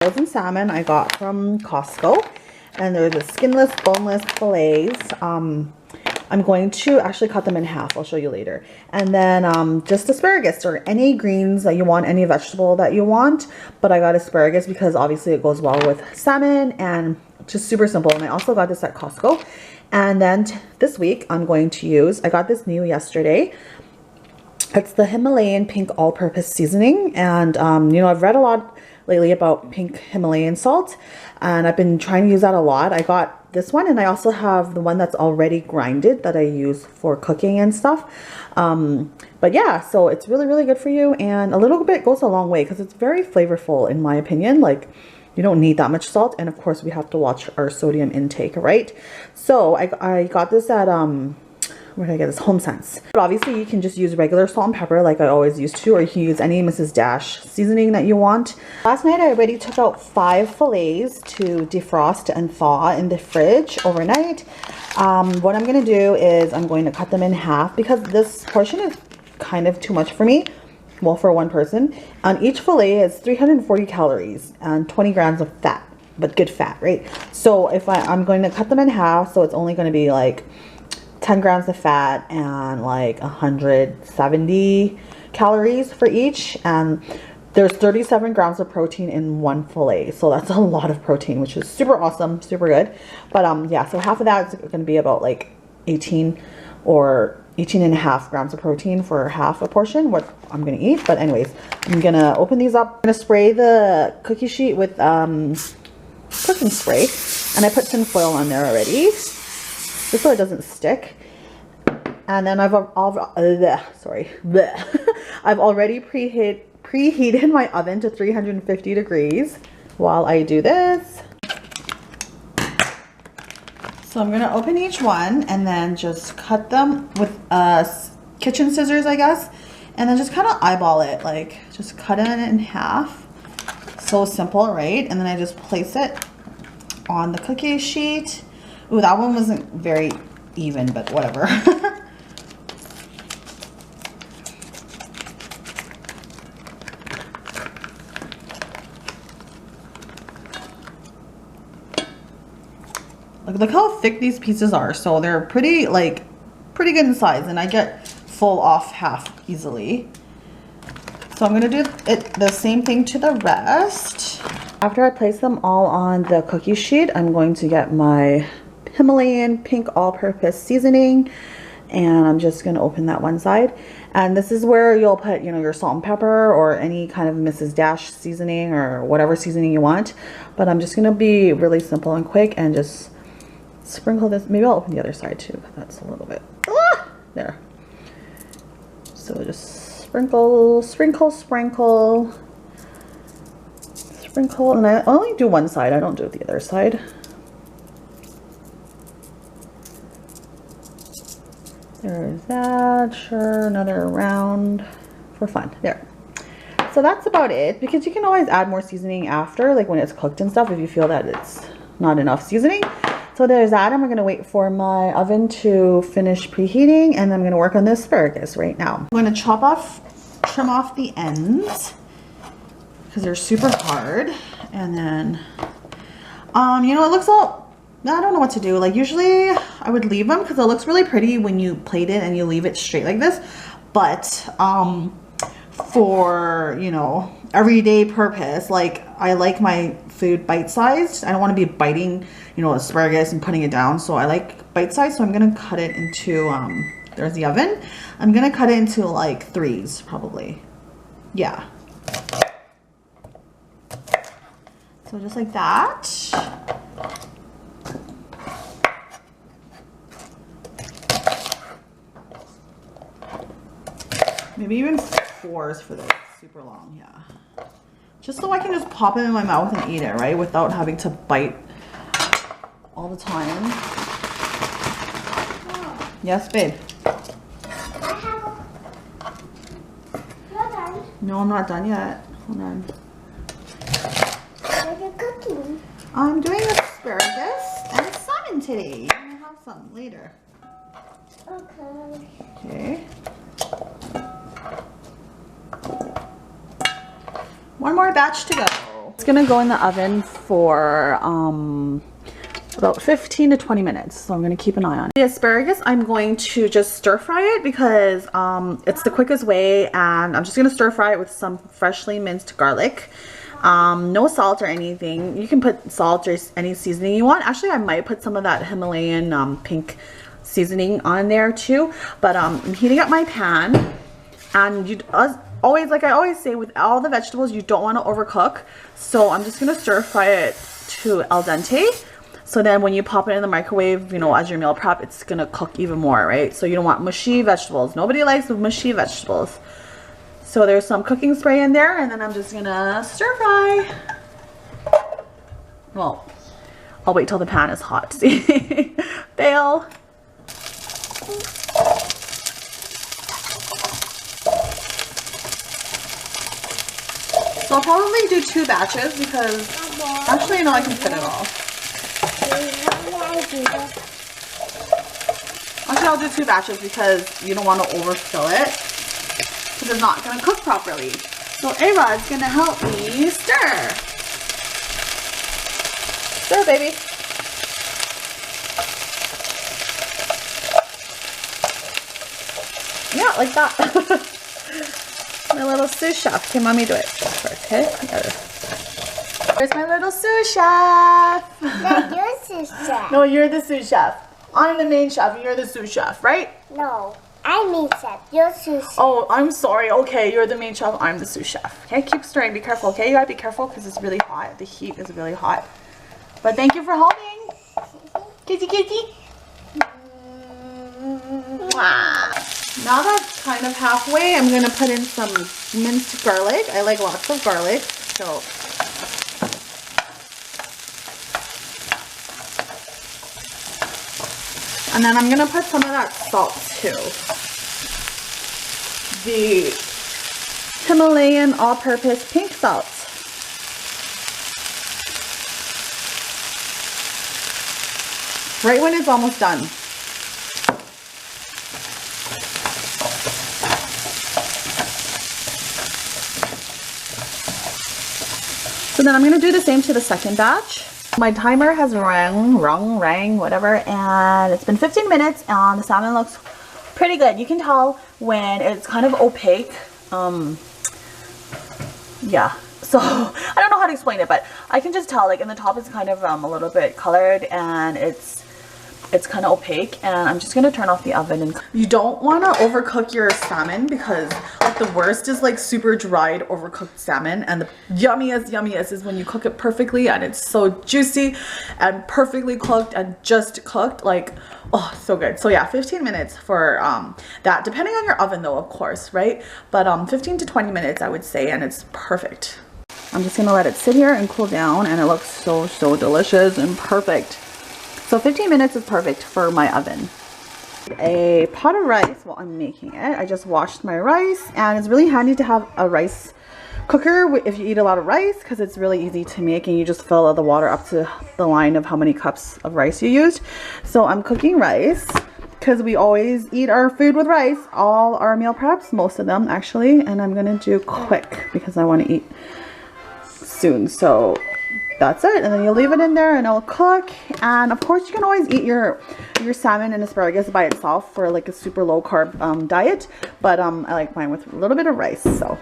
Frozen salmon I got from Costco, and they're the skinless, boneless fillets. I'm going to actually cut them in half. I'll show you later. And then just asparagus or any greens that you want, any vegetable that you want. But I got asparagus because obviously it goes well with salmon and just super simple. And I also got this at Costco. And then this week I'm going to use, I got this new yesterday. It's the Himalayan pink all-purpose seasoning. And you know, I've read a lot lately about pink Himalayan salt, and I've been trying to use that a lot. I got this one, and I also have the one that's already grinded that I use for cooking and stuff. But yeah, so it's really, really good for you, and a little bit goes a long way because it's very flavorful in my opinion. Like, you don't need that much salt, and of course we have to watch our sodium intake, right? So I got this at where did I get this? Home Sense. But obviously you can just use regular salt and pepper like I always used to, or you can use any Mrs. Dash seasoning that you want. Last night I already took out 5 fillets to defrost and thaw in the fridge overnight. What I'm going to do is I'm going to cut them in half because this portion is kind of too much for me. Well, for one person. On each fillet is 340 calories and 20 grams of fat, but good fat, right? So if I'm going to cut them in half, so it's only going to be like 10 grams of fat and like 170 calories for each, and there's 37 grams of protein in one fillet, so that's a lot of protein, which is super awesome, super good. But yeah, so half of that is going to be about like 18 or 18 and a half grams of protein for half a portion, what I'm going to eat. But anyways, I'm going to open these up. I'm going to spray the cookie sheet with cooking spray, and I put tin foil on there already just so it doesn't stick. And then I've already preheated my oven to 350 degrees while I do this. So I'm gonna open each one and then just cut them with kitchen scissors, I guess, and then just kind of eyeball it, like just cut it in half. So simple, right? And then I just place it on the cookie sheet. Ooh, that one wasn't very even, but whatever. Look how thick these pieces are. So they're pretty good in size, and I get full off half easily. So I'm gonna do the same thing to the rest. After I place them all on the cookie sheet, I'm going to get my Himalayan pink all-purpose seasoning, and I'm just going to open that one side. And this is where you'll put, you know, your salt and pepper or any kind of Mrs. Dash seasoning or whatever seasoning you want. But I'm just going to be really simple and quick and just sprinkle this. Maybe I'll open the other side too. That's a little bit there. So just sprinkle, sprinkle, sprinkle, sprinkle, and I only do one side. I don't do the other side. There's that. Sure, another round for fun. There. So that's about it, because you can always add more seasoning after, like when it's cooked and stuff, if you feel that it's not enough seasoning. So there's that. I'm going to wait for my oven to finish preheating, and I'm going to work on the asparagus right now. I'm going to trim off the ends because they're super hard. And then, you know, it looks all, I don't know what to do. Like usually I would leave them because it looks really pretty when you plate it and you leave it straight like this. But for, you know, everyday purpose, like I like my food bite-sized. I don't want to be biting, you know, asparagus and putting it down. So I like bite-sized. So I'm going to cut it into, there's the oven. I'm going to cut it into like 3s probably. Yeah. So just like that. Maybe even 4s for this. Super long, yeah. Just so I can just pop it in my mouth and eat it, right? Without having to bite all the time. Oh. Yes, babe. You're done. No, I'm not done yet. Hold on. What are you cooking? I'm doing asparagus and salmon today. I'm gonna have some later. Okay. Okay. One more batch to go. Let's gonna go in the oven for about 15 to 20 minutes. So I'm gonna keep an eye on it. The asparagus, I'm going to just stir fry it because it's the quickest way, and I'm just gonna stir fry it with some freshly minced garlic. No salt or anything. You can put salt or any seasoning you want. Actually, I might put some of that Himalayan pink seasoning on there too. But I'm heating up my pan, and you always, like I always say, with all the vegetables, you don't want to overcook. So I'm just gonna stir fry it to al dente. So then when you pop it in the microwave, you know, as your meal prep, it's gonna cook even more, right? So you don't want mushy vegetables. Nobody likes mushy vegetables. So there's some cooking spray in there, and then I'm just gonna stir fry. Well, I'll wait till the pan is hot. See? Fail. So I'll probably do 2 batches because actually, no, I can fit it all. Actually, I'll do 2 batches because you don't want to overfill it, because it's not going to cook properly. So Ava's going to help me stir. Stir, baby. Yeah, like that. My little sous chef. Okay, mommy, do it first, okay? Where's my little sous chef? No, you're sous chef. No, you're the sous chef. I'm the main chef and you're the sous chef, right? No, I'm main chef. You're sous chef. Oh, I'm sorry. Okay, you're the main chef. I'm the sous chef. Okay, keep stirring. Be careful, okay? You gotta be careful because it's really hot. The heat is really hot. But thank you for helping. Kissy, kissy. Now that's kind of halfway, I'm gonna put in some minced garlic. I like lots of garlic, so. And then I'm gonna put some of that salt too. The Himalayan all-purpose pink salt. Right when it's almost done. So then I'm gonna do the same to the second batch. My timer has rang, whatever, and it's been 15 minutes and the salmon looks pretty good. You can tell when it's kind of opaque. Yeah, so I don't know how to explain it, but I can just tell, like in the top it's kind of a little bit colored and it's kind of opaque, and I'm just gonna turn off the oven. And you don't want to overcook your salmon because like the worst is like super dried overcooked salmon, and the yummiest is when you cook it perfectly and it's so juicy and perfectly cooked and just cooked, like, oh, so good. So yeah, 15 minutes for that, depending on your oven though, of course, right? But 15 to 20 minutes I would say, and it's perfect. I'm just gonna let it sit here and cool down, and it looks so delicious and perfect. So 15 minutes is perfect for my oven. A pot of rice while I'm making it. I just washed my rice, and it's really handy to have a rice cooker if you eat a lot of rice, because it's really easy to make and you just fill the water up to the line of how many cups of rice you used. So I'm cooking rice because we always eat our food with rice, all our meal preps, most of them actually, and I'm gonna do quick because I want to eat soon. So that's it, and then you leave it in there and it'll cook. And of course you can always eat your salmon and asparagus by itself for like a super low carb diet, but I like mine with a little bit of rice. So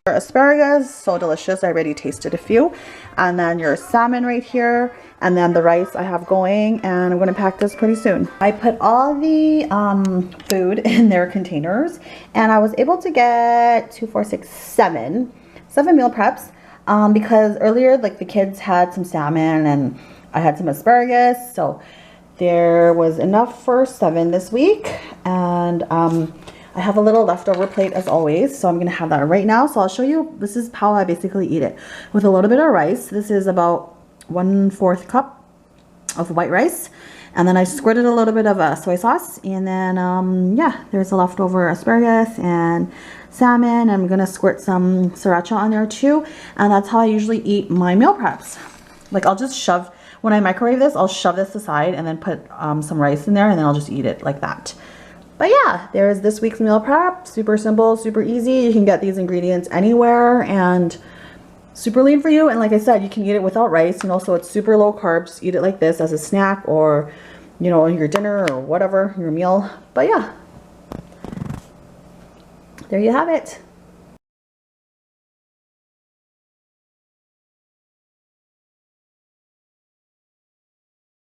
your asparagus, so delicious. I already tasted a few. And then your salmon right here, and then the rice I have going, and I'm going to pack this pretty soon. I put all the food in their containers, and I was able to get 2, 4, 6, 7 meal preps. Because earlier, like, the kids had some salmon and I had some asparagus, so there was enough for 7 this week. And I have a little leftover plate as always, so I'm gonna have that right now. So I'll show you, this is how I basically eat it, with a little bit of rice. This is about 1/4 cup of white rice, and then I squirted a little bit of soy sauce, and then yeah, there's a leftover asparagus and salmon. I'm gonna squirt some sriracha on there too, and that's how I usually eat my meal preps. Like, I'll just shove, when I microwave this, I'll shove this aside and then put some rice in there, and then I'll just eat it like that. But yeah, there's this week's meal prep. Super simple, super easy. You can get these ingredients anywhere, and super lean for you. And like I said, you can eat it without rice, and also it's super low carbs. Eat it like this as a snack, or you know, your dinner or whatever, your meal. But yeah, there you have it.